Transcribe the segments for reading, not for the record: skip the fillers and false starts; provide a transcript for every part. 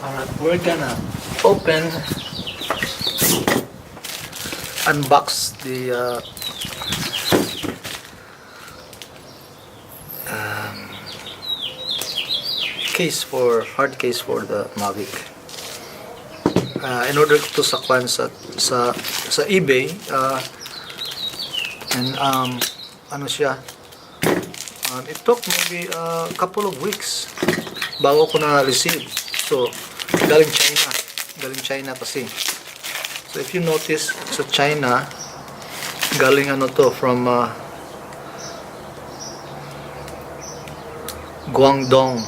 Alright, we're gonna unbox the hard case for the Mavic. In order to sakwan sa eBay, and ano siya, it took maybe a couple of weeks bago ko na receive. So galing China kasi. So if you notice, sa China galing ano to, from Guangdong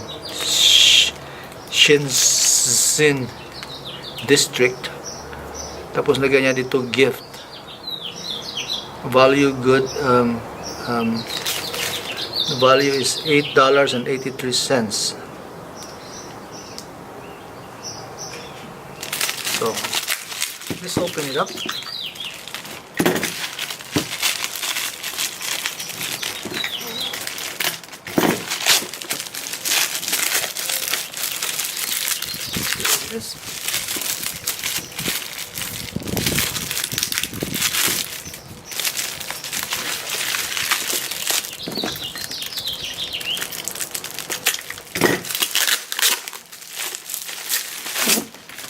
Shenzhen district. Tapos lagyan niya dito gift, value good, the value is $8.83. So let's open it up. This.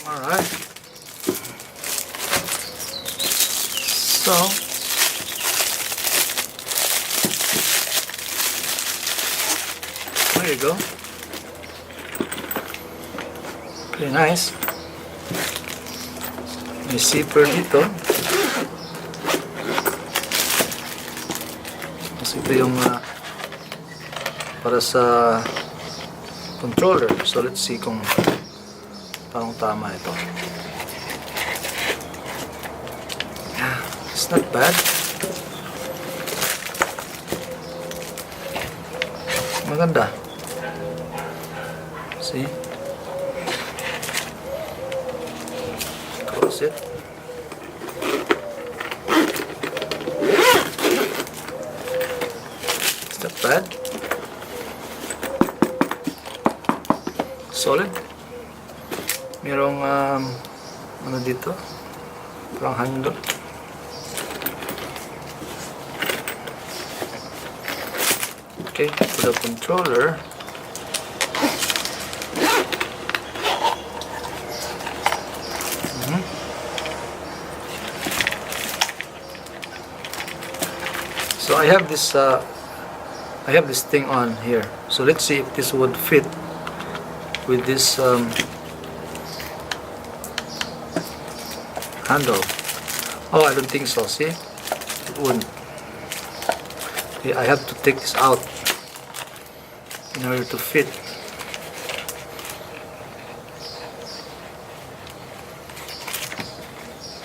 All right. So there you go. Pretty nice. May zipper dito. Kasi ito yung para sa controller. So let's see kung parang tama ito. Yeah, it's not bad. Maganda. See? Close it. It's not bad. Solid. Merong ano dito, parang handle. Okay, for the controller, so I have this thing on here. So let's see if this would fit with this handle. Oh, I don't think so. See, it wouldn't. Okay, I have to take this out in order to fit.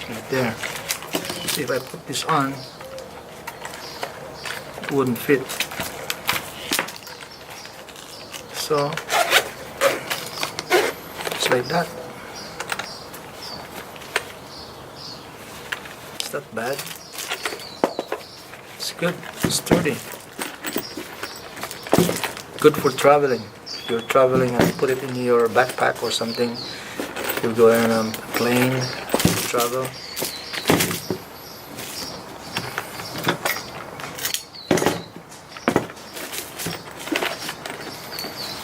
Right there. See, if I put this on, it wouldn't fit. So just like that. Not bad. It's good. It's sturdy. Good for traveling. If you're traveling and put it in your backpack or something, you're going on a plane, travel.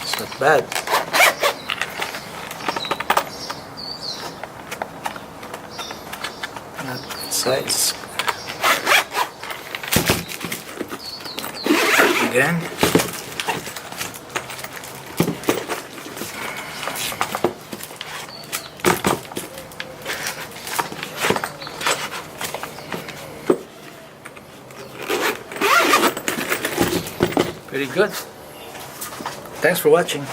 It's not bad. Size again. Pretty good. Thanks for watching.